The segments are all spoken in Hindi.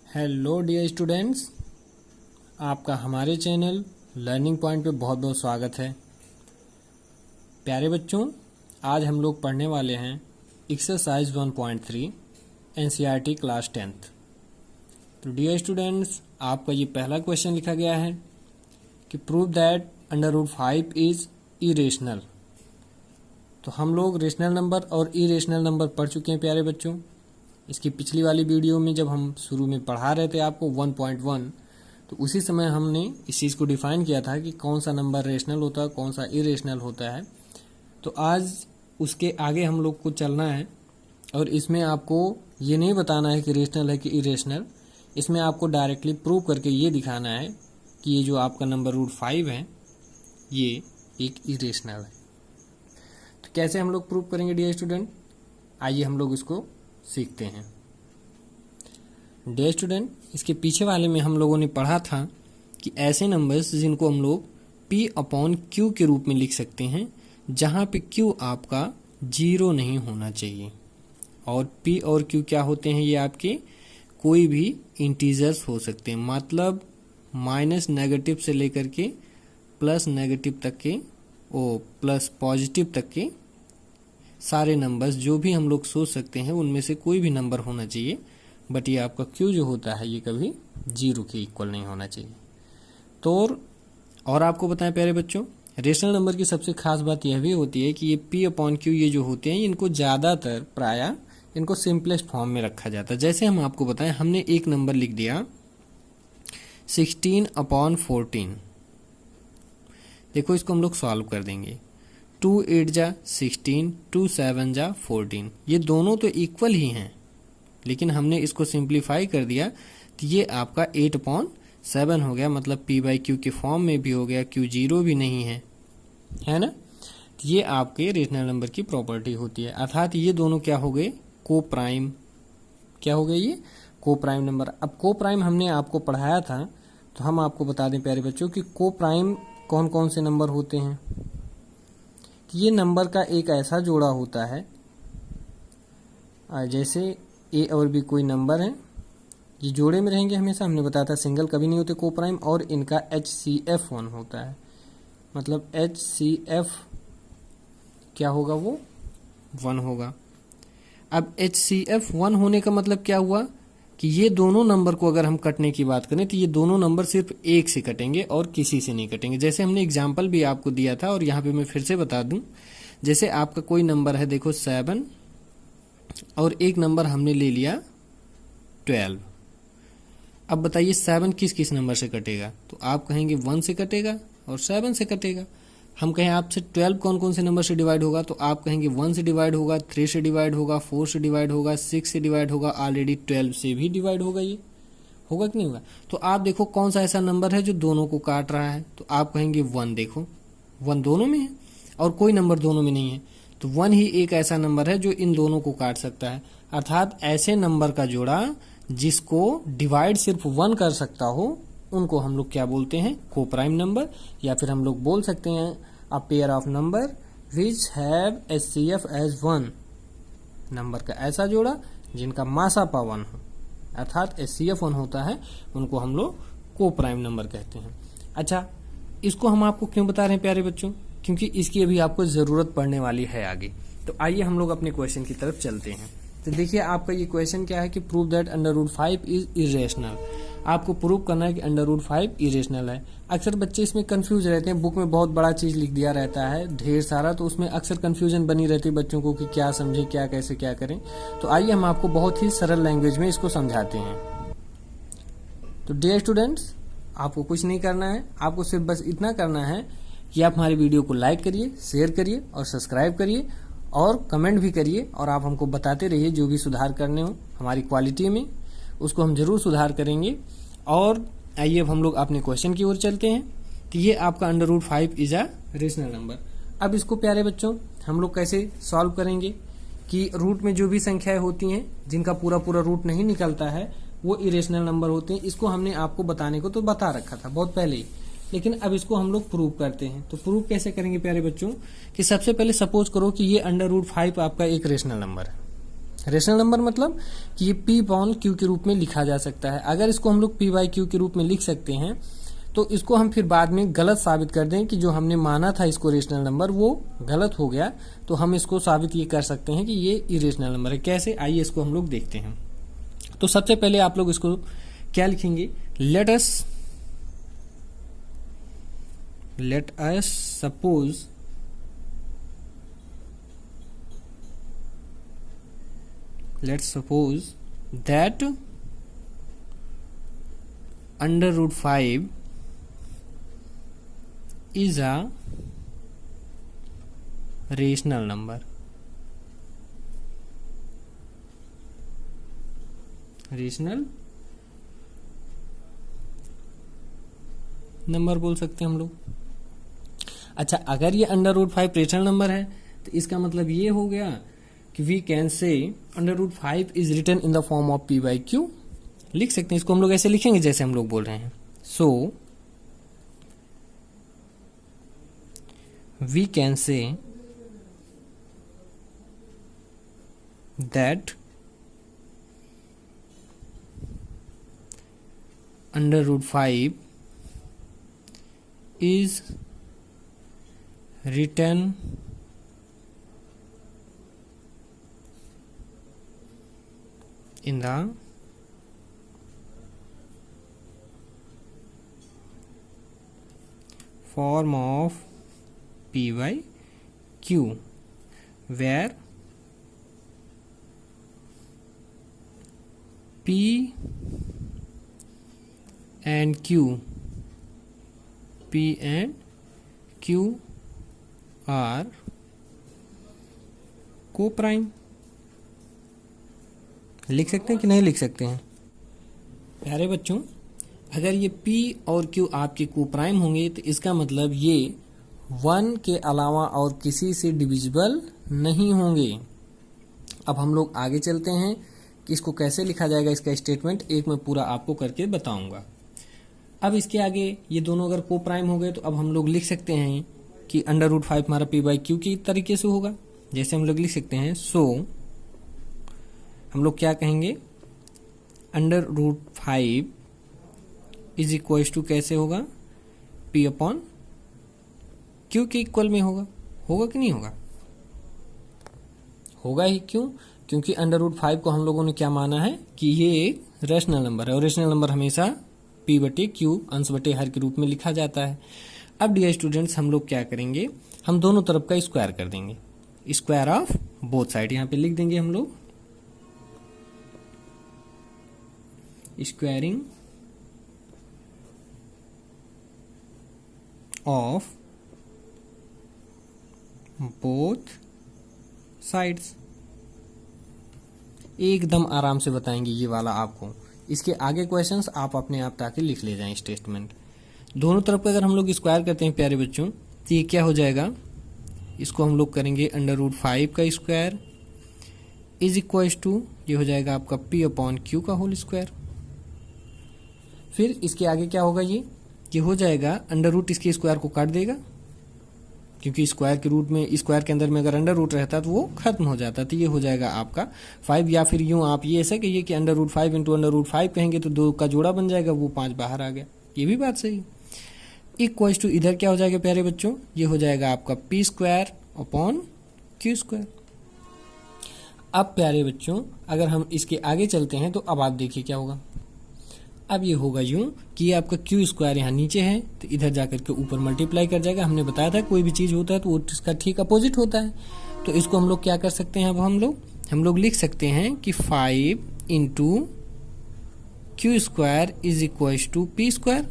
हेलो डियर स्टूडेंट्स, आपका हमारे चैनल लर्निंग पॉइंट पे बहुत बहुत स्वागत है। प्यारे बच्चों, आज हम लोग पढ़ने वाले हैं एक्सरसाइज 1.3 एनसीईआरटी क्लास 10th। तो डियर स्टूडेंट्स, आपका ये पहला क्वेश्चन लिखा गया है कि प्रूव दैट √5 इज इरेशनल। तो हम लोग रेशनल नंबर और इरेशनल नंबर पढ़ चुके हैं प्यारे बच्चों। इसकी पिछली वाली वीडियो में जब हम शुरू में पढ़ा रहे थे आपको 1.1, तो उसी समय हमने इस चीज़ को डिफाइन किया था कि कौन सा नंबर रेशनल होता है, कौन सा इरेशनल होता है। तो आज उसके आगे हम लोग को चलना है और इसमें आपको ये नहीं बताना है कि रेशनल है कि इरेशनल। इसमें आपको डायरेक्टली प्रूव करके ये दिखाना है कि ये जो आपका नंबर √5 है ये एक इरेशनल है। तो कैसे हम लोग प्रूव करेंगे डियर स्टूडेंट, आइए हम लोग इसको सीखते हैं। डियर स्टूडेंट, इसके पीछे वाले में हम लोगों ने पढ़ा था कि ऐसे नंबर्स जिनको हम लोग P/Q के रूप में लिख सकते हैं, जहां पे Q आपका 0 नहीं होना चाहिए। और P और Q क्या होते हैं, ये आपके कोई भी इंटीजर्स हो सकते हैं, मतलब माइनस नेगेटिव से लेकर के प्लस नेगेटिव तक के प्लस पॉजिटिव तक के सारे नंबर्स जो भी हम लोग सोच सकते हैं उनमें से कोई भी नंबर होना चाहिए। बट ये आपका Q जो होता है ये कभी 0 के इक्वल नहीं होना चाहिए। तो और आपको बताएं प्यारे बच्चों, रेशनल नंबर की सबसे खास बात यह भी होती है कि ये P/Q ये जो होते हैं इनको ज़्यादातर प्रायः इनको सिंपलेस्ट फॉर्म में रखा जाता है। जैसे हम आपको बताएं, हमने एक नंबर लिख दिया 16/14। देखो इसको हम लोग सॉल्व कर देंगे। 2 8 जा 16, 2 7 जा 14। ये दोनों तो इक्वल ही हैं, लेकिन हमने इसको सिंप्लीफाई कर दिया तो ये आपका 8/7 हो गया, मतलब P/Q के फॉर्म में भी हो गया, Q 0 भी नहीं है ना। तो ये आपके रेशनल नंबर की प्रॉपर्टी होती है, अर्थात ये दोनों क्या हो गए, को प्राइम। क्या हो गए ये, को प्राइम नंबर। अब को प्राइम हमने आपको पढ़ाया था, तो हम आपको बता दें प्यारे बच्चों कि को प्राइम कौन कौन से नंबर होते हैं। ये नंबर का एक ऐसा जोड़ा होता है, जैसे ए और बी कोई नंबर है, ये जोड़े में रहेंगे हमेशा। हमने बताया था सिंगल कभी नहीं होते को प्राइम, और इनका HCF 1 होता है, मतलब HCF क्या होगा, वो 1 होगा। अब HCF 1 होने का मतलब क्या हुआ कि ये दोनों नंबर को अगर हम कटने की बात करें तो ये दोनों नंबर सिर्फ एक से कटेंगे और किसी से नहीं कटेंगे। जैसे हमने एग्जाम्पल भी आपको दिया था और यहाँ पे मैं फिर से बता दूं, जैसे आपका कोई नंबर है, देखो 7 और एक नंबर हमने ले लिया 12। अब बताइए 7 किस किस नंबर से कटेगा, तो आप कहेंगे 1 से कटेगा और 7 से कटेगा। हम कहें आपसे 12 कौन कौन से नंबर से डिवाइड होगा, तो आप कहेंगे 1 से डिवाइड होगा, 3 से डिवाइड होगा, 4 से डिवाइड होगा, 6 से डिवाइड होगा, ऑलरेडी 12 से भी डिवाइड होगा। ये होगा कि नहीं होगा। तो आप देखो कौन सा ऐसा नंबर है जो दोनों को काट रहा है, तो आप कहेंगे 1। देखो 1 दोनों में है और कोई नंबर दोनों में नहीं है, तो 1 ही एक ऐसा नंबर है जो इन दोनों को काट सकता है। अर्थात ऐसे नंबर का जोड़ा जिसको डिवाइड सिर्फ 1 कर सकता हो, उनको हम लोग क्या बोलते हैं, को प्राइम नंबर। या फिर हम लोग बोल सकते हैं a pair of number which have HCF as 1। नंबर का ऐसा जोड़ा जिनका मासापा 1 हो, अर्थात HCF 1 होता है, उनको हम लोग को प्राइम नंबर कहते हैं। अच्छा, इसको हम आपको क्यों बता रहे हैं प्यारे बच्चों, क्योंकि इसकी अभी आपको जरूरत पड़ने वाली है आगे। तो आइए हम लोग अपने क्वेश्चन की तरफ चलते हैं। तो देखिए आपका ये क्वेश्चन क्या है कि प्रूव दैट √5 इज इरेशनल। आपको प्रूव करना है कि √5 इरेशनल है। अक्सर बच्चे इसमें कंफ्यूज रहते हैं, बुक में बहुत बड़ा चीज लिख दिया रहता है ढेर सारा, तो उसमें अक्सर कंफ्यूजन बनी रहती है बच्चों को कि क्या समझें, क्या कैसे क्या करें। तो आइए हम आपको बहुत ही सरल लैंग्वेज में इसको समझाते हैं। तो डियर स्टूडेंट्स, आपको कुछ नहीं करना है, आपको सिर्फ बस इतना करना है कि आप हमारी वीडियो को लाइक करिए, शेयर करिए और सब्सक्राइब करिए और कमेंट भी करिए, और आप हमको बताते रहिए जो भी सुधार करने हो हमारी क्वालिटी में, उसको हम जरूर सुधार करेंगे। और आइए अब हम लोग अपने क्वेश्चन की ओर चलते हैं। तो ये आपका √5 इज अ रेशनल नंबर। अब इसको प्यारे बच्चों हम लोग कैसे सॉल्व करेंगे कि रूट में जो भी संख्याएं होती हैं जिनका पूरा पूरा रूट नहीं निकलता है वो इरेशनल नंबर होते हैं। इसको हमने आपको बताने को तो बता रखा था बहुत पहले ही, लेकिन अब इसको हम लोग प्रूव करते हैं। तो प्रूव कैसे करेंगे प्यारे बच्चों, कि सबसे पहले सपोज करो कि ये √5 आपका एक रेशनल नंबर रेशनल नंबर मतलब कि ये p अपॉन q के रूप में लिखा जा सकता है। अगर इसको हम लोग p बाई q के रूप में लिख सकते हैं तो इसको हम फिर बाद में गलत साबित कर दें कि जो हमने माना था इसको रेशनल नंबर वो गलत हो गया, तो हम इसको साबित ये कर सकते हैं कि ये इरेशनल नंबर है। कैसे, आइए इसको हम लोग देखते हैं। तो सबसे पहले आप लोग इसको क्या लिखेंगे, let us suppose that under root 5 is a rational number। Rational number बोल सकते हैं हम लोग। अच्छा, अगर ये अंडर रूट 5 रेशनल नंबर है तो इसका मतलब ये हो गया कि we can say under root 5 is written in the form of p by q। लिख सकते हैं इसको, हम लोग ऐसे लिखेंगे जैसे हम लोग बोल रहे हैं। So we can say that under root 5 is written in the form of p by q, where p and q are co-prime। लिख सकते हैं कि नहीं लिख सकते हैं प्यारे बच्चों? अगर ये p और q आपके को-प्राइम होंगे तो इसका मतलब ये 1 के अलावा और किसी से डिविजिबल नहीं होंगे। अब हम लोग आगे चलते हैं कि इसको कैसे लिखा जाएगा, इसका स्टेटमेंट एक मैं पूरा आपको करके बताऊंगा। अब इसके आगे ये दोनों अगर को प्राइम हो गए तो अब हम लोग लिख सकते हैं कि अंडर रूट 5 हमारा p बाई क्यू की तरीके से होगा। जैसे हम लोग लिख सकते हैं, सो हम लोग क्या कहेंगे, under root 5 is equal to कैसे होगा, p अपॉन क्यू के इक्वल में होगा। होगा कि नहीं होगा? होगा ही। क्यों? क्योंकि अंडर रूट 5 को हम लोगों ने क्या माना है कि ये एक रेशनल नंबर है और रेशनल नंबर हमेशा p बटे क्यू अंश बटे हर के रूप में लिखा जाता है। अब डियर स्टूडेंट्स, हम लोग क्या करेंगे, हम दोनों तरफ का स्क्वायर कर देंगे, स्क्वायर ऑफ बोथ साइड। यहां पे लिख देंगे हम लोग स्क्वायरिंग ऑफ बोथ साइड्स। एकदम आराम से बताएंगे ये वाला आपको। इसके आगे क्वेश्चंस आप अपने आप ताकि लिख ले जाएं स्टेटमेंट। दोनों तरफ का अगर हम लोग स्क्वायर करते हैं प्यारे बच्चों तो ये क्या हो जाएगा, इसको हम लोग करेंगे अंडर रूट 5 का स्क्वायर इज इक्वल टू ये हो जाएगा आपका p अपॉन क्यू का होल स्क्वायर। फिर इसके आगे क्या होगा, ये हो जाएगा अंडर रूट इसके स्क्वायर को काट देगा, क्योंकि स्क्वायर के रूट में, स्क्वायर के अंदर में अगर अंडर रूट रहता तो वो खत्म हो जाता। तो ये हो जाएगा आपका 5, या फिर यूं आप ये ऐसा कहिए कि under root 5 into under root 5 कहेंगे तो 2 का जोड़ा बन जाएगा, वो 5 बाहर आ गया। ये भी बात सही। इक्वल टू इधर क्या हो जाएगा प्यारे बच्चों, ये हो जाएगा आपका p square upon Q square. अब प्यारे बच्चों अगर हम इसके आगे चलते हैं तो अब आप देखिए क्या होगा। अब ये होगा यूं कि ये आपका क्यू स्क्वायर यहाँ नीचे है तो इधर जाकर के ऊपर मल्टीप्लाई कर जाएगा। हमने बताया था कोई भी चीज होता है तो वो इसका ठीक अपोजिट होता है। तो इसको हम लोग क्या कर सकते हैं, अब हम लोग लिख सकते हैं कि 5 into q square is equal to p square.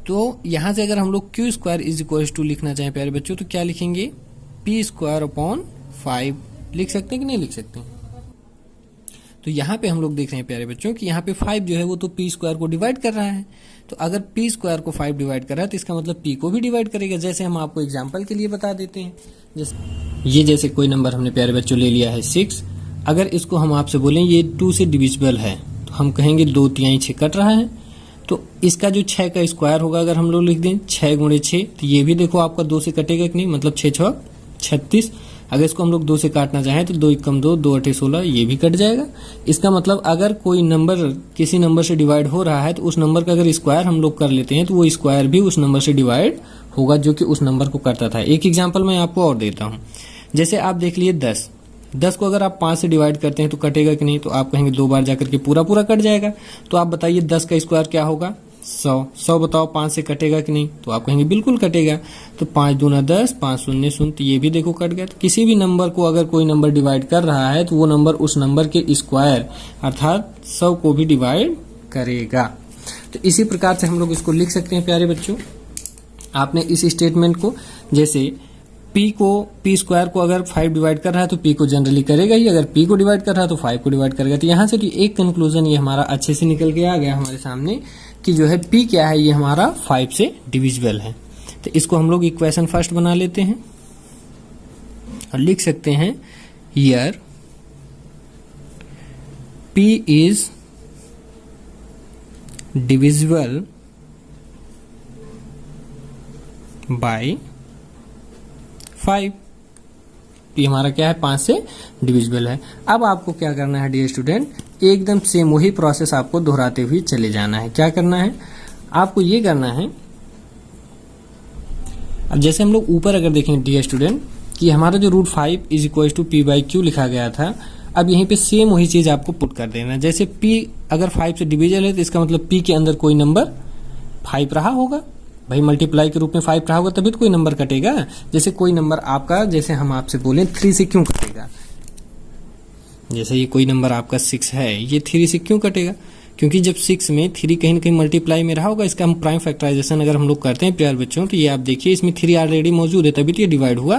तो यहां से अगर हम लोग q square is equal to लिखना चाहें प्यारे बच्चों तो क्या लिखेंगे, पी स्क्वायर अपॉन 5 लिख सकते हैं कि नहीं लिख सकते हैं? तो यहाँ पे हम लोग देख रहे हैं प्यारे बच्चों कि यहाँ पे 5 जो है वो तो p स्क्वायर को डिवाइड कर रहा है। तो अगर p स्क्वायर को 5 डिवाइड कर रहा है तो इसका मतलब p को भी डिवाइड करेगा। जैसे हम आपको एग्जांपल के लिए बता देते हैं, जैसे कोई नंबर हमने प्यारे बच्चों ले लिया है 6, अगर इसको हम आपसे बोलें ये 2 से डिविजिबल है तो हम कहेंगे 2 तिहाई 6 कट रहा है। तो इसका जो 6 का स्क्वायर होगा अगर हम लोग लिख दें 6 गुणे 6, तो ये भी देखो आपका 2 से कटेगा कि नहीं, मतलब 6 6 36। अगर इसको हम लोग 2 से काटना चाहें तो 2 एकम 2, 2 अठे 16, ये भी कट जाएगा। इसका मतलब अगर कोई नंबर किसी नंबर से डिवाइड हो रहा है तो उस नंबर का अगर स्क्वायर हम लोग कर लेते हैं तो वो स्क्वायर भी उस नंबर से डिवाइड होगा जो कि उस नंबर को करता था। एक एग्जाम्पल मैं आपको और देता हूँ। जैसे आप देख लिए 10 को अगर आप 5 से डिवाइड करते हैं तो कटेगा कि नहीं, तो आप कहेंगे 2 बार जाकर के पूरा कट जाएगा। तो आप बताइए 10 का स्क्वायर क्या होगा, 100 बताओ 5 से कटेगा कि नहीं, तो आप कहेंगे बिल्कुल कटेगा। तो 5 दूना 10, 5 शून्य शून्य, तो ये भी देखो कट गया। तो किसी भी नंबर को अगर कोई नंबर डिवाइड कर रहा है तो वो नंबर उस नंबर के स्क्वायर अर्थात 100 को भी डिवाइड करेगा। तो इसी प्रकार से हम लोग इसको लिख सकते हैं प्यारे बच्चों। आपने इस स्टेटमेंट को, जैसे पी स्क्वायर को अगर 5 डिवाइड कर रहा है तो पी को जनरली करेगा ही, अगर पी को डिवाइड कर रहा है तो 5 को डिवाइड करेगा। तो यहाँ से तो एक कंक्लूजन ये हमारा अच्छे से निकल के आ गया हमारे सामने कि जो है पी क्या है, ये हमारा 5 से डिविजिबल है। तो इसको हम लोग इक्वेशन फर्स्ट बना लेते हैं और लिख सकते हैं here P is divisible by 5। ये हमारा क्या है, 5 से डिविजिबल है। अब आपको क्या करना है डियर स्टूडेंट, एकदम सेम वही प्रोसेस आपको दोहराते हुए चले जाना है। क्या करना है आपको, ये करना है, अब जैसे हम लोग ऊपर अगर देखें डियर स्टूडेंट कि हमारा जो √5 is equal to p by q लिखा गया था, अब यहीं पे सेम वही चीज आपको पुट कर देना। जैसे p अगर 5 से डिविजिबल है तो इसका मतलब p के अंदर कोई नंबर 5 रहा होगा, भाई मल्टीप्लाई के रूप में 5 रहा होगा तभी तो कोई नंबर कटेगा। जैसे कोई नंबर आपका, जैसे हम आपसे बोले 3 से क्यों कटेगा, जैसे ये कोई नंबर आपका 6 है, ये 3 से क्यों कटेगा, क्योंकि जब 6 में 3 कहीं न कहीं मल्टीप्लाई में रहा होगा। इसका हम प्राइम फैक्टराइजेशन अगर हम लोग करते हैं प्यार बच्चों, तो ये आप देखिए इसमें 3 ऑलरेडी मौजूद है तभी तो ये डिवाइड हुआ।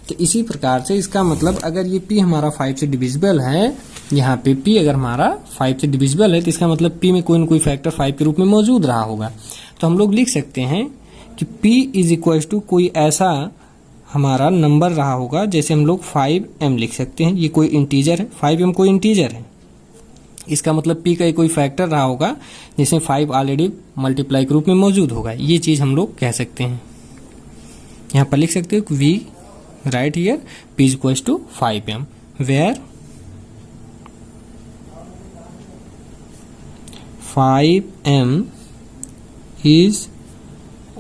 तो इसी प्रकार से इसका मतलब अगर ये p हमारा 5 से डिविजिबल है, यहाँ पे p अगर हमारा 5 से डिविजिबल है तो इसका मतलब p में कोई न कोई फैक्टर 5 के रूप में मौजूद रहा होगा। तो हम लोग लिख सकते हैं कि p इज इक्वल टू कोई ऐसा हमारा नंबर रहा होगा, जैसे हम लोग 5m लिख सकते हैं। ये कोई इंटीजर है, 5m कोई इंटीजर है, इसका मतलब p का कोई फैक्टर रहा होगा जिसमें 5 ऑलरेडी मल्टीप्लाई के रूप में मौजूद होगा। ये चीज हम लोग कह सकते हैं। यहाँ पर लिख सकते हो we write here p is equal to 5m where 5m is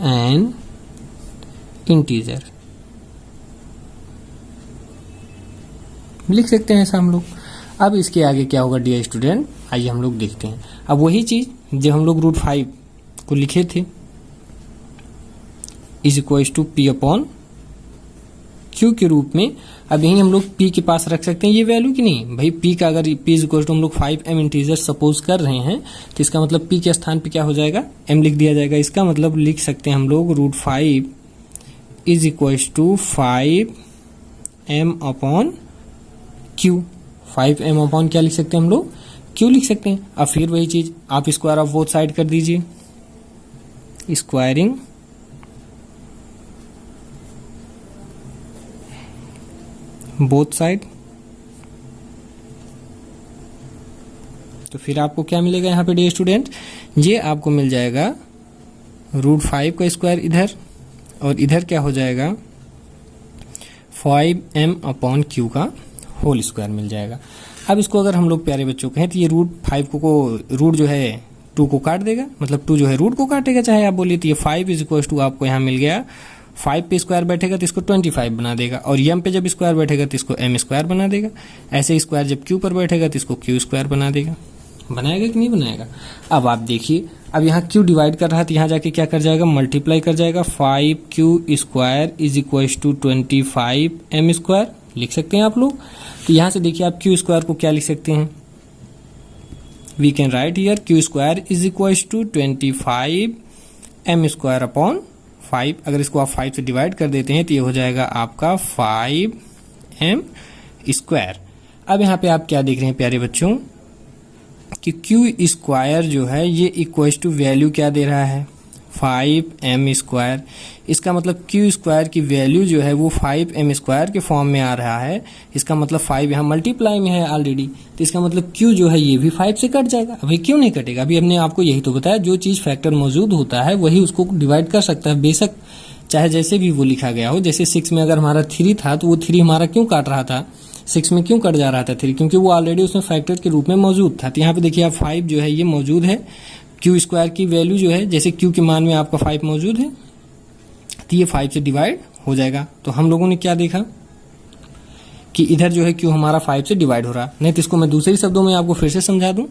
an integer। लिख सकते हैं ऐसा हम लोग। अब इसके आगे क्या होगा डियर स्टूडेंट, आइए हम लोग देखते हैं। अब वही चीज जब हम लोग √5 को लिखे थे is equal to p upon q के रूप में, अब यही हम लोग p के पास रख सकते हैं ये वैल्यू कि नहीं। भाई p का अगर p इज इक्वल टू हम लोग 5m इंटीजर सपोज कर रहे हैं तो इसका मतलब p के स्थान पे क्या हो जाएगा, m लिख दिया जाएगा। इसका मतलब लिख सकते हैं हम लोग √5 is equal to 5m upon q। 5m upon क्या लिख सकते हैं हम लोग, q लिख सकते हैं। अब फिर वही चीज आप स्क्वायर ऑफ बोथ साइड कर दीजिए, स्क्वायरिंग बोथ साइड, तो फिर आपको क्या मिलेगा यहाँ पे डियर स्टूडेंट, ये आपको मिल जाएगा √5 का स्क्वायर इधर और इधर क्या हो जाएगा 5m अपॉन q का होल स्क्वायर मिल जाएगा। अब इसको अगर हम लोग प्यारे बच्चों कहें तो ये √5 को रूट जो है 2 को काट देगा, मतलब 2 जो है रूट को काटेगा चाहे आप बोलिए। तो ये 5 इज इक्वल टू आपको यहाँ मिल गया, 5 पे स्क्वायर बैठेगा तो इसको 25 बना देगा, और m पे जब स्क्वायर बैठेगा तो इसको m स्क्वायर बना देगा। ऐसे स्क्वायर जब q पर बैठेगा तो इसको q स्क्वायर बना देगा। बनाएगा कि नहीं बनाएगा। अब आप देखिए, अब यहाँ q डिवाइड कर रहा है तो यहाँ जाके क्या कर जाएगा, मल्टीप्लाई कर जाएगा। 5q square is equal to 25m square लिख सकते हैं आप लोग। तो यहाँ से देखिए आप q स्क्वायर को क्या लिख सकते हैं, we can write here q square is equal to 25m square upon 5। अगर इसको आप 5 से डिवाइड कर देते हैं तो ये हो जाएगा आपका 5m स्क्वायर। अब यहाँ पे आप क्या देख रहे हैं प्यारे बच्चों कि q स्क्वायर जो है ये इक्वल टू वैल्यू क्या दे रहा है 5m स्क्वायर। इसका मतलब q स्क्वायर की वैल्यू जो है वो 5m स्क्वायर के फॉर्म में आ रहा है। इसका मतलब 5 यहाँ मल्टीप्लाई में है ऑलरेडी, तो इसका मतलब q जो है ये भी 5 से कट जाएगा। अभी क्यों नहीं कटेगा, अभी हमने आपको यही तो बताया, जो चीज फैक्टर मौजूद होता है वही उसको डिवाइड कर सकता है। बेशक चाहे जैसे भी वो लिखा गया हो। जैसे 6 में अगर हमारा 3 था तो वो 3 हमारा क्यों काट रहा था, 6 में क्यों कट जा रहा था 3, क्योंकि वो ऑलरेडी उसमें फैक्टर के रूप में मौजूद था। तो यहाँ पे देखिए आप 5 जो है ये मौजूद है, क्यू स्क्वायर की वैल्यू जो है, जैसे क्यू के मान में आपका 5 मौजूद है तो ये 5 से डिवाइड हो जाएगा। तो हम लोगों ने क्या देखा कि इधर जो है क्यू हमारा 5 से डिवाइड हो रहा। नहीं तो इसको मैं दूसरे शब्दों में आपको फिर से समझा दूं,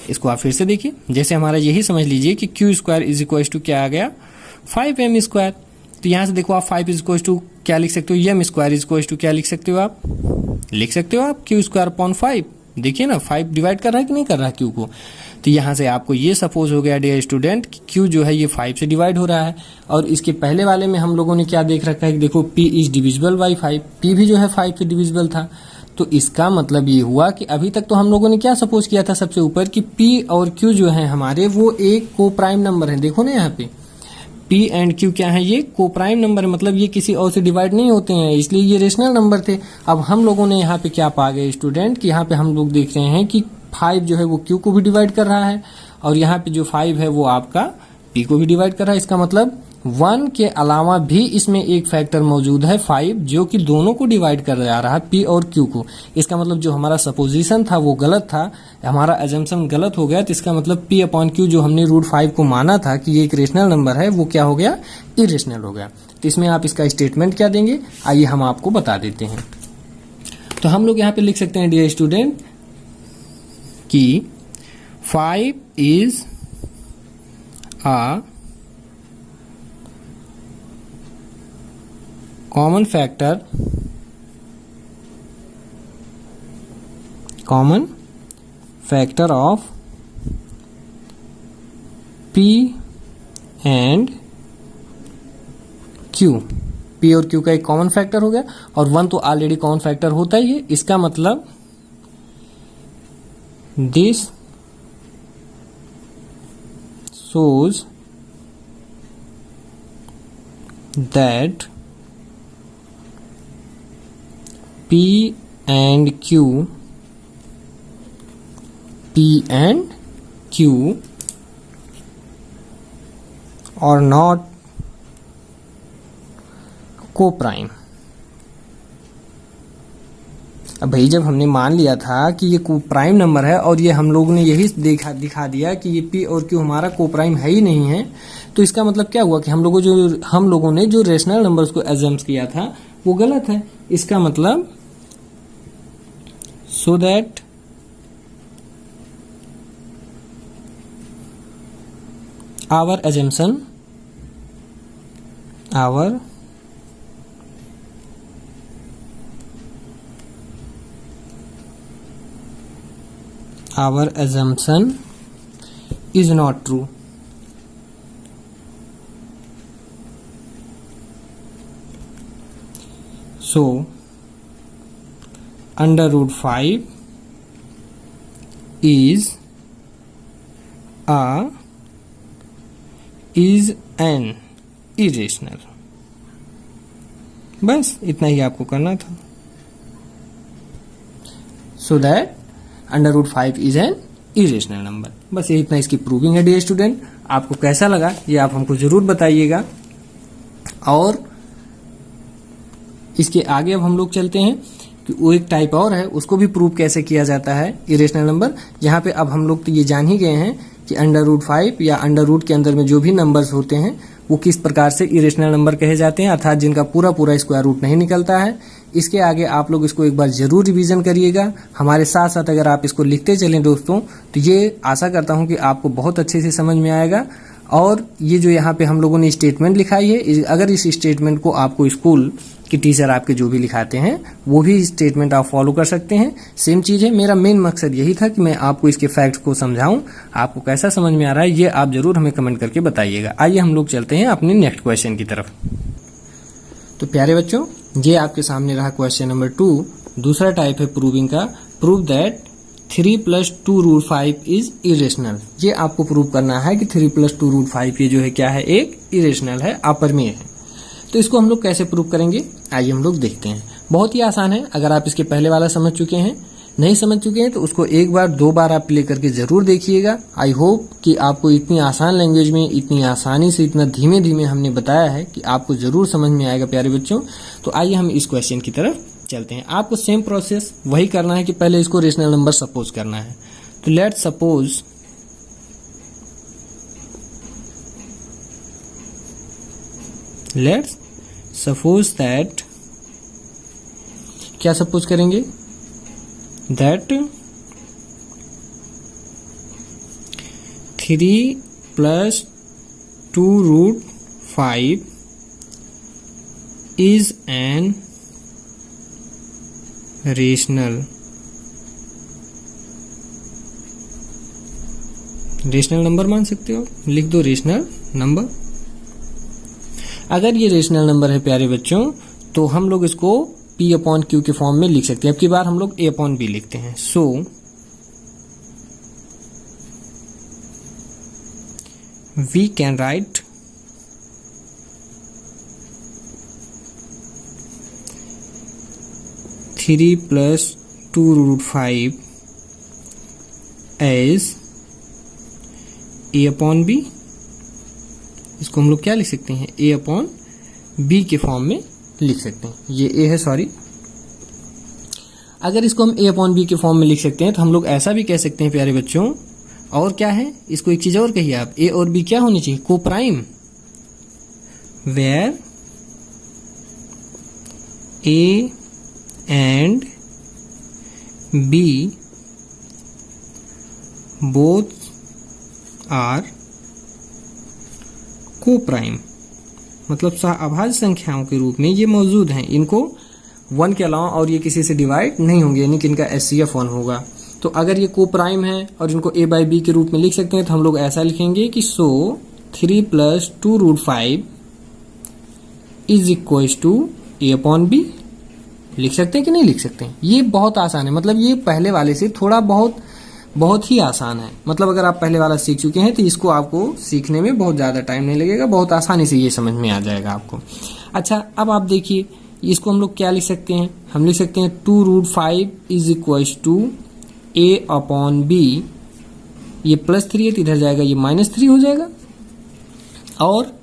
इसको आप फिर से देखिए। जैसे हमारा यही समझ लीजिए कि q square is equal to क्या आ गया, 5m स्क्वायर। तो यहां से देखो आप 5 इज इक्वल टू क्या लिख सकते हो, m square is equal to क्या लिख सकते हो, आप लिख सकते हो आप क्यू स्क्वायर अपॉन 5। देखिए ना 5 डिवाइड कर रहा है कि नहीं कर रहा है क्यू को। तो यहां से आपको ये सपोज हो गया डियर स्टूडेंट कि क्यू जो है ये 5 से डिवाइड हो रहा है। और इसके पहले वाले में हम लोगों ने क्या देख रखा है कि देखो p is divisible by 5, p भी जो है 5 से डिविजिबल था। तो इसका मतलब ये हुआ कि अभी तक तो हम लोगों ने क्या सपोज किया था सबसे ऊपर कि p और q जो है हमारे वो एक को प्राइम नंबर है। देखो ना यहाँ पे p एंड q क्या है, ये को प्राइम नंबर है, मतलब ये किसी और से डिवाइड नहीं होते हैं, इसलिए ये रेशनल नंबर थे। अब हम लोगों ने यहाँ पे क्या पा गए स्टूडेंट कि यहाँ पे हम लोग देख रहे हैं कि 5 जो है वो q को भी डिवाइड कर रहा है और यहाँ पे जो 5 है वो आपका p को भी डिवाइड कर रहा है। इसका मतलब 1 के अलावा भी इसमें एक फैक्टर मौजूद है 5 जो कि दोनों को डिवाइड कर जा रहा है p और q को। इसका मतलब जो हमारा सपोजिशन था वो गलत था, हमारा एजम्पशन गलत हो गया। तो इसका मतलब p अपॉन q जो हमने √5 को माना था कि ये एक रेशनल नंबर है वो क्या हो गया, इरेशनल हो गया। तो इसमें आप इसका स्टेटमेंट क्या देंगे, आइए हम आपको बता देते हैं। तो हम लोग यहाँ पे लिख सकते हैं डियर स्टूडेंट कि 5 is a common factor of p and q। p और q का एक कॉमन फैक्टर हो गया और 1 तो ऑलरेडी कॉमन फैक्टर होता ही है। इसका मतलब this shows that p and q are not co-prime। अब भाई जब हमने मान लिया था कि ये को प्राइम नंबर है और ये हम लोगों ने यही दिखा दिया कि ये p और q हमारा को प्राइम है ही नहीं है, तो इसका मतलब क्या हुआ कि हम लोगों ने जो रेशनल नंबर्स को एजम्स किया था वो गलत है। इसका मतलब so that our assumption is not true। So under root 5 is an irrational। बस इतना ही आपको करना था। So that under root 5 is an irrational number. बस ये इतना इसकी प्रूविंग है डियर स्टूडेंट। आपको कैसा लगा ये आप हमको जरूर बताइएगा। और इसके आगे अब हम लोग चलते हैं कि वो एक टाइप और है, उसको भी प्रूव कैसे किया जाता है इरेशनल नंबर। यहाँ पे अब हम लोग तो ये जान ही गए हैं कि अंडर रूट 5 या अंडर रूट के अंदर में जो भी नंबर्स होते हैं वो किस प्रकार से इरेशनल नंबर कहे जाते हैं, अर्थात जिनका पूरा स्क्वायर रूट नहीं निकलता है। इसके आगे आप लोग इसको एक बार जरूर रिवीजन करिएगा हमारे साथ साथ। अगर आप इसको लिखते चलें दोस्तों तो ये आशा करता हूं कि आपको बहुत अच्छे से समझ में आएगा। और ये जो यहाँ पे हम लोगों ने स्टेटमेंट लिखाई है, अगर इस स्टेटमेंट को आपको स्कूल कि टीचर आपके जो भी लिखाते हैं वो भी स्टेटमेंट आप फॉलो कर सकते हैं। सेम चीज है, मेरा मेन मकसद यही था कि मैं आपको इसके फैक्ट्स को समझाऊं। आपको कैसा समझ में आ रहा है ये आप जरूर हमें कमेंट करके बताइएगा। आइए हम लोग चलते हैं अपने नेक्स्ट क्वेश्चन की तरफ। तो प्यारे बच्चों, ये आपके सामने रहा क्वेश्चन नंबर 2। दूसरा टाइप है प्रूविंग का। Prove that 3 + 2 √5 is irrational. ये आपको प्रूव करना है कि 3 + 2 √5 ये जो है क्या है, एक इरेशनल है, अपरिमेय है। तो इसको हम लोग कैसे प्रूव करेंगे, आइए हम लोग देखते हैं। बहुत ही आसान है। अगर आप इसके पहले वाला समझ चुके हैं नहीं समझ चुके हैं तो उसको एक बार 2 बार आप प्ले करके ज़रूर देखिएगा। आई होप कि आपको इतनी आसान लैंग्वेज में इतनी आसानी से इतना धीमे धीमे हमने बताया है कि आपको ज़रूर समझ में आएगा प्यारे बच्चों। तो आइए हम इस क्वेश्चन की तरफ चलते हैं। आपको सेम प्रोसेस वही करना है कि पहले इसको रेशनल नंबर सपोज करना है। तो लेट्स सपोज दैट, क्या सपोज करेंगे, that 3 + 2√5 is an rational number मान सकते हो, लिख दो रेशनल नंबर। अगर ये रेशनल नंबर है प्यारे बच्चों तो हम लोग इसको P/Q के फॉर्म में लिख सकते हैं। अब की बार हम लोग A/B लिखते हैं। So we can write 3 + 2√5 as A/B। इसको हम लोग क्या लिख सकते हैं, A/B के फॉर्म में लिख सकते हैं। ये A है, सॉरी। अगर इसको हम A/B के फॉर्म में लिख सकते हैं तो हम लोग ऐसा भी कह सकते हैं प्यारे बच्चों, और क्या है, इसको एक चीज और कहिए आप, A और B क्या होनी चाहिए, coprime, where A and B both are coprime, मतलब सहअभाज्य संख्याओं के रूप में ये मौजूद हैं। इनको 1 के अलावा और ये किसी से डिवाइड नहीं होंगे, यानी कि इनका HCF 1 होगा। तो अगर ये कोप्राइम है और इनको A/B के रूप में लिख सकते हैं तो हम लोग ऐसा लिखेंगे कि सो 3 + 2√5 इज इक्वल टू A/B। लिख सकते हैं कि नहीं लिख सकते हैं? ये बहुत आसान है, मतलब ये पहले वाले से थोड़ा बहुत ही आसान है। मतलब अगर आप पहले वाला सीख चुके हैं तो इसको आपको सीखने में बहुत ज़्यादा टाइम नहीं लगेगा, बहुत आसानी से ये समझ में आ जाएगा आपको। अच्छा, अब आप देखिए इसको हम लोग क्या लिख सकते हैं, हम लिख सकते हैं 2√5 इज इक्वल टू A/B। ये +3 है तो इधर जाएगा, ये -3 हो जाएगा। और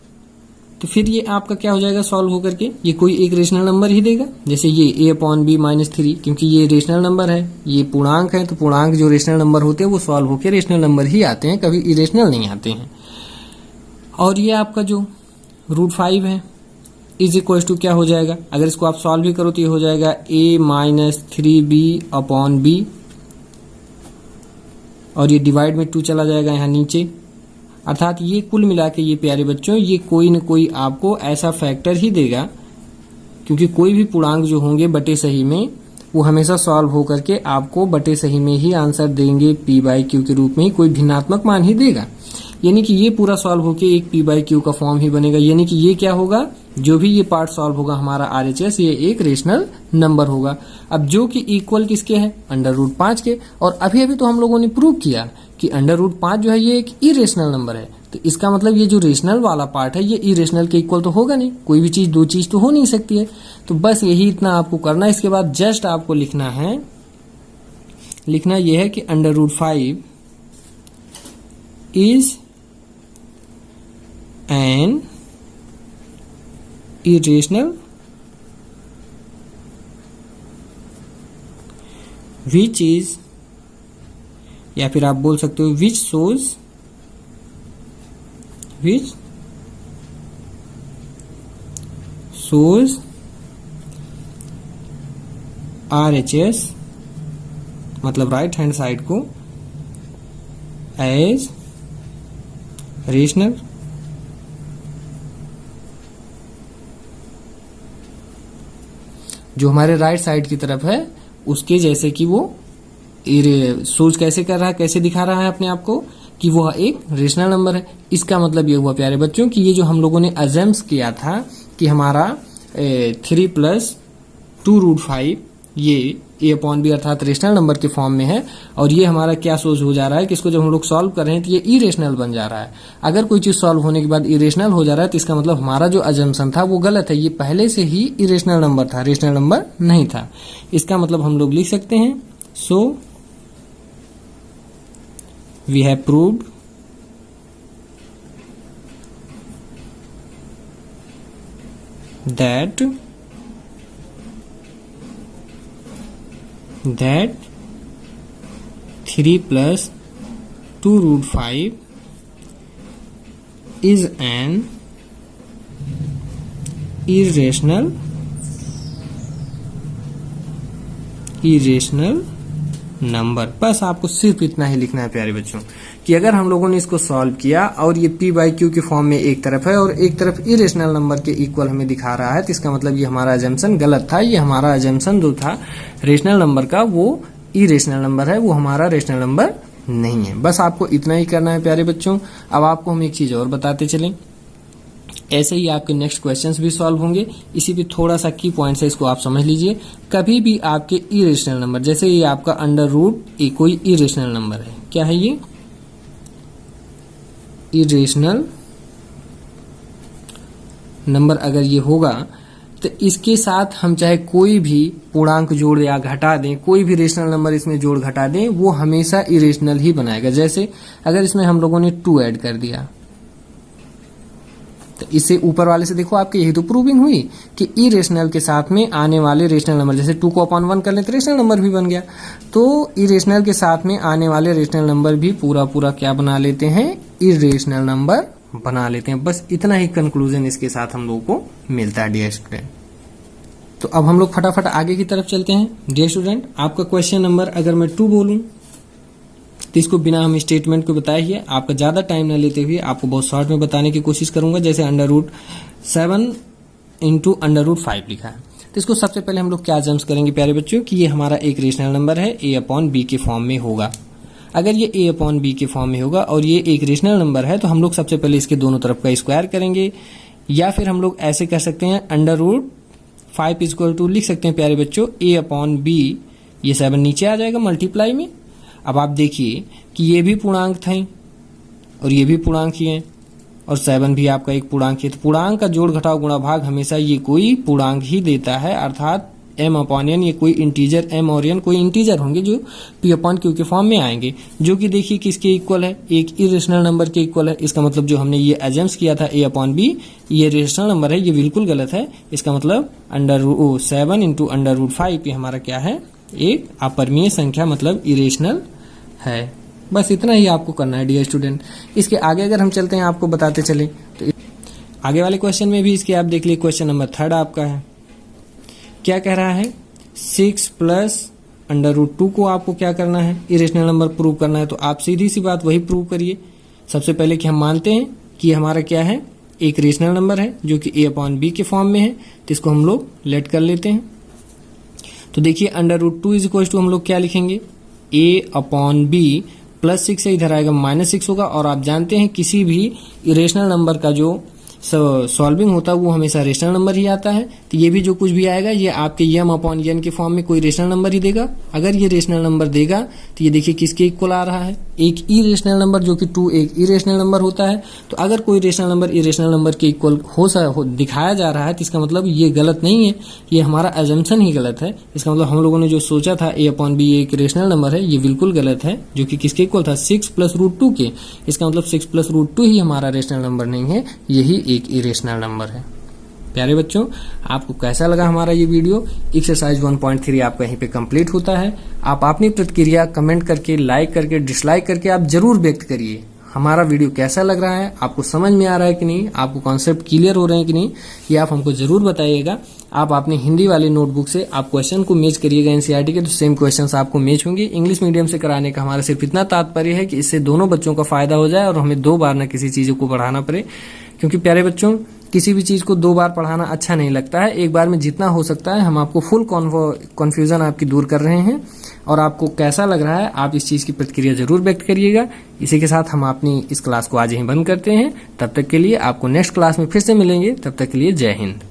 तो फिर ये आपका क्या हो जाएगा, सॉल्व होकर के ये कोई एक रेशनल नंबर ही देगा। जैसे ये A/B -3, क्योंकि ये रेशनल नंबर है, ये पूर्णांक है, तो पूर्णांक जो रेशनल नंबर होते हैं वो सॉल्व होकर रेशनल नंबर ही आते हैं, कभी इरेशनल नहीं आते हैं। और ये आपका जो √5 है इज इक्वल टू क्या हो जाएगा, अगर इसको आप सॉल्व भी करो तो ये हो जाएगा A - 3B/B, और ये डिवाइड में 2 चला जाएगा यहाँ नीचे। अर्थात ये कुल मिला के ये प्यारे बच्चों ये कोई न कोई आपको ऐसा फैक्टर ही देगा, क्योंकि कोई भी पूर्णांक जो होंगे बटे सही में वो हमेशा सॉल्व होकर के आपको बटे सही में ही आंसर देंगे, P/Q के रूप में ही कोई भिन्नात्मक मान ही देगा। यानी कि ये पूरा सॉल्व होके एक P/Q का फॉर्म ही बनेगा। यानी कि ये क्या होगा, जो भी ये पार्ट सॉल्व होगा हमारा RHS, ये एक रेशनल नंबर होगा। अब जो कि इक्वल किसके है, √5 के। और अभी अभी तो हम लोगों ने प्रूव किया कि √5 जो है ये एक इरेशनल नंबर है। तो इसका मतलब ये जो रेशनल वाला पार्ट है ये इरेशनल के इक्वल तो होगा नहीं, कोई भी चीज दो चीज तो हो नहीं सकती है। तो बस यही इतना आपको करना है। इसके बाद जस्ट आपको लिखना ये है कि √5 is N irrational which is, या फिर आप बोल सकते हो which shows RHS, मतलब राइट हैंड साइड को एज रेशनल। जो हमारे राइट साइड की तरफ है उसके जैसे कि वो सोच कैसे कर रहा है, कैसे दिखा रहा है अपने आप को कि वह एक रेशनल नंबर है। इसका मतलब ये हुआ प्यारे बच्चों कि ये जो हम लोगों ने अजम्स किया था कि हमारा 3 + 2√5 ये A/B अर्थात रेशनल नंबर के फॉर्म में है, और ये हमारा क्या सोच हो जा रहा है कि इसको जब हम लोग सॉल्व कर रहे हैं तो ये इरेशनल बन जा रहा है। अगर कोई चीज सॉल्व होने के बाद इरेशनल हो जा रहा है तो इसका मतलब हमारा जो अजम्पशन था वो गलत है, ये पहले से ही इरेशनल नंबर था, रेशनल नंबर नहीं था। इसका मतलब हम लोग लिख सकते हैं So we have proved that 3 plus 2 root 5 is an irrational number. बस आपको सिर्फ इतना ही लिखना है प्यारे बच्चों कि अगर हम लोगों ने इसको सॉल्व किया और ये p बाई क्यू के फॉर्म में एक तरफ है और एक तरफ इरेशनल नंबर के इक्वल हमें दिखा रहा है, तो इसका मतलब ये हमारा अजम्पशन गलत था। ये हमारा अजम्पशन जो था रेशनल नंबर का वो इरेशनल नंबर है, वो हमारा रेशनल नंबर नहीं है। बस आपको इतना ही करना है प्यारे बच्चों। अब आपको हम एक चीज और बताते चलें, ऐसे ही आपके नेक्स्ट क्वेश्चंस भी सॉल्व होंगे। इसी पे थोड़ा सा की पॉइंट्स है, इसको आप समझ लीजिए। कभी भी आपके इरेशनल नंबर, जैसे ये आपका अंडर रूट ये कोई इरेशनल नंबर है, क्या है ये इरेशनल नंबर, अगर ये होगा तो इसके साथ हम चाहे कोई भी पूर्णांक जोड़ या घटा दें, कोई भी रेशनल नंबर इसमें जोड़ घटा दें, वो हमेशा इरेशनल ही बनाएगा। जैसे अगर इसमें हम लोगों ने 2 ऐड कर दिया तो इससे ऊपर वाले से देखो आपके यही तो प्रूविंग हुई कि इरेशनल के साथ में आने वाले रेशनल नंबर, जैसे 2 को अपॉन 1 कर लें तो रेशनल नंबर भी बन गया। तो इरेशनल के साथ में आने वाले रेशनल नंबर भी पूरा पूरा क्या बना लेते हैं, इरेशनल नंबर बना लेते हैं। बस इतना ही कंक्लूजन इसके साथ हम लोगों को मिलता है डियर स्टूडेंट। तो अब हम लोग फटाफट आगे की तरफ चलते हैं डियर स्टूडेंट। आपका क्वेश्चन नंबर अगर मैं 2 बोलूं तो इसको बिना हम स्टेटमेंट को बताए ही आपका ज्यादा टाइम न लेते हुए आपको बहुत शॉर्ट में बताने की कोशिश करूंगा। जैसे under root 7 into under root 5 लिखा है, तो इसको सबसे पहले हम लोग क्या जम्स करेंगे प्यारे बच्चों कि ये हमारा एक रेशनल नंबर है, a अपॉन बी के फॉर्म में होगा। अगर ये a अपॉन बी के फॉर्म में होगा और ये एक रेशनल नंबर है तो हम लोग सबसे पहले इसके दोनों तरफ का स्क्वायर करेंगे, या फिर हम लोग ऐसे कर सकते हैं अंडर रूट 5 इक्वल टू लिख सकते हैं प्यारे बच्चों a अपॉन बी, ये 7 नीचे आ जाएगा मल्टीप्लाई में। अब आप देखिए कि ये भी पूर्णांक थे और ये भी पूर्णांक ही है और 7 भी आपका एक पूर्णांक है। तो पूर्णांक का जोड़ घटाव गुणा भाग हमेशा ये कोई पूर्णांक ही देता है, अर्थात m अपॉन n, ये कोई इंटीजर m और n कोई इंटीजर होंगे जो p अपॉन q के फॉर्म में आएंगे, जो कि देखिए किसके इक्वल है, एक इरेशनल नंबर के इक्वल है। इसका मतलब जो हमने ये एजम्स किया था a अपॉन b, ये रेशनल नंबर है, ये बिल्कुल गलत है। इसका मतलब अंडर 7 इंटू अंडर रूट 5 ये हमारा क्या है, एक अपरिमेय संख्या मतलब इरेशनल है। बस इतना ही आपको करना है डियर स्टूडेंट। इसके आगे अगर हम चलते हैं आपको बताते चले तो आगे वाले क्वेश्चन में भी इसके आप देख लीजिए, क्वेश्चन नंबर 3 आपका है। क्या कह रहा है, 6 प्लस अंडर रूट 2 को आपको क्या करना है, इरेशनल नंबर प्रूव करना है। तो आप सीधी सी बात वही प्रूव करिए। सबसे पहले कि हम मानते हैं कि हमारा क्या है, एक रेशनल नंबर है जो कि a अपॉन बी के फॉर्म में है, तो इसको हम लोग लेट कर लेते हैं। तो देखिए under root 2 is equal to हम लोग क्या लिखेंगे, a अपॉन बी प्लस 6 है, इधर आएगा -6 होगा। और आप जानते हैं किसी भी इरेशनल नंबर का जो सॉल्विंग होता है वो हमेशा रेशनल नंबर ही आता है। तो ये भी जो कुछ भी आएगा ये आपके m अपॉन n के फॉर्म में कोई रेशनल नंबर ही देगा। अगर ये रेशनल नंबर देगा तो ये देखिए किसके इक्वल आ रहा है, एक इरेशनल नंबर, जो कि 2 एक इरेशनल नंबर होता है। तो अगर कोई रेशनल नंबर इरेशनल नंबर के इक्वल दिखाया जा रहा है तो इसका मतलब ये गलत नहीं है, ये हमारा एजम्पशन ही गलत है। इसका मतलब हम लोगों ने जो सोचा था a अपॉन बी एक रेशनल नंबर है, ये बिल्कुल गलत है, जो कि किसके इक्वल था, 6 प्लस रूट 2 के। इसका मतलब 6 प्लस रूट 2 ही हमारा रेशनल नंबर नहीं है, यही एक इरेशनल नंबर है। प्यारे बच्चों, आपको कैसा लगा हमारा ये वीडियो। एक्सरसाइज 1.3 आपका यहीं पे कंप्लीट होता है। आप अपनी प्रतिक्रिया कमेंट करके, लाइक करके, डिसलाइक करके आप जरूर व्यक्त करिए। हमारा वीडियो कैसा लग रहा है, आपको समझ में आ रहा है कि नहीं, आपको कॉन्सेप्ट क्लियर हो रहे हैं कि नहीं, ये आप हमको जरूर बताइएगा। आप अपने हिंदी वाले नोटबुक से आप क्वेश्चन को मैच करिएगा एनसीईआरटी के, तो सेम क्वेश्चंस आपको मैच होंगे। इंग्लिश मीडियम से कराने का हमारा सिर्फ इतना तात्पर्य है कि इससे दोनों बच्चों का फायदा हो जाए और हमें 2 बार न किसी चीज को पढ़ाना पड़े। क्योंकि प्यारे बच्चों, किसी भी चीज को 2 बार पढ़ाना अच्छा नहीं लगता है। एक बार में जितना हो सकता है हम आपको फुल कन्फ्यूजन आपकी दूर कर रहे हैं। और आपको कैसा लग रहा है, आप इस चीज की प्रतिक्रिया जरूर व्यक्त करिएगा। इसी के साथ हम अपनी इस क्लास को आज यहीं बंद करते हैं। तब तक के लिए आपको नेक्स्ट क्लास में फिर से मिलेंगे। तब तक के लिए जय हिंद।